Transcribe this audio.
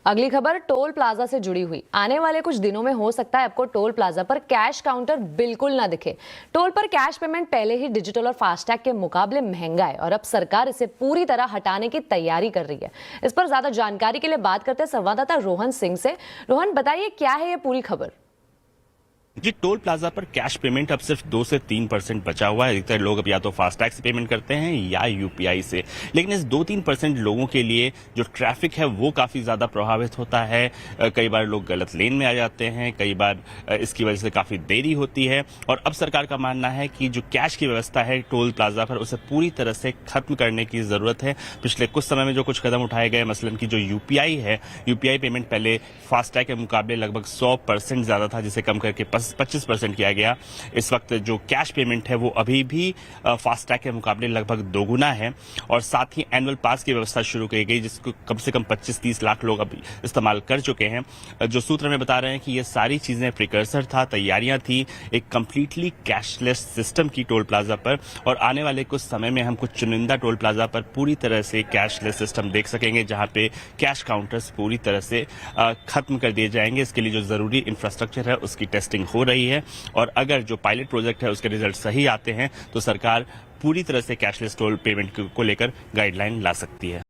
अगली खबर toll plaza से जुड़ी हुई। आने वाले कुछ दिनों में हो सकता है आपको टोल प्लाजा पर कैश काउंटर बिल्कुल ना दिखे। टोल पर कैश पेमेंट पहले ही डिजिटल और फास्टैग के मुकाबले महंगा है और अब सरकार इसे पूरी तरह हटाने की तैयारी कर रही है। इस पर ज्यादा जानकारी के लिए बात करते हैं संवाददाता रोहन सिंह से। रोहन, बताइए क्या है ये पूरी खबर? जी, टोल प्लाजा पर कैश पेमेंट अब सिर्फ 2 से 3% बचा हुआ है। अधिकतर लोग अब या तो फास्टैग से पेमेंट करते हैं या यूपीआई से, लेकिन इस 2-3% लोगों के लिए जो ट्रैफिक है वो काफी ज्यादा प्रभावित होता है। कई बार लोग गलत लेन में आ जाते हैं, कई बार इसकी वजह से काफी देरी होती है और अब सरकार का मानना है कि जो कैश की व्यवस्था है टोल प्लाजा पर उसे पूरी तरह से खत्म करने की जरूरत है। पिछले कुछ समय में जो कुछ कदम उठाए गए, मसलन की जो यूपीआई है, यूपीआई पेमेंट पहले फास्टैग के मुकाबले लगभग 100% ज्यादा था, जिसे कम करके 25% किया गया। इस वक्त जो कैश पेमेंट है वो अभी भी फास्टैग के मुकाबले लगभग दोगुना है और साथ ही एनुअल पास की व्यवस्था शुरू की गई, जिसको कम से कम 25-30 लाख लोग अभी इस्तेमाल कर चुके हैं। जो सूत्र में बता रहे हैं कि ये सारी चीजें प्रिकर्सर था, तैयारियां थी एक कंप्लीटली कैशलेस सिस्टम की टोल प्लाजा पर, और आने वाले कुछ समय में हम कुछ चुनिंदा टोल प्लाजा पर पूरी तरह से कैशलेस सिस्टम देख सकेंगे, जहां पे कैश काउंटर्स पूरी तरह से खत्म कर दिए जाएंगे। इसके लिए जो जरूरी इंफ्रास्ट्रक्चर है उसकी टेस्टिंग हो रही है और अगर जो पायलट प्रोजेक्ट है उसके रिजल्ट सही आते हैं तो सरकार पूरी तरह से कैशलेस टोल पेमेंट को लेकर गाइडलाइन ला सकती है।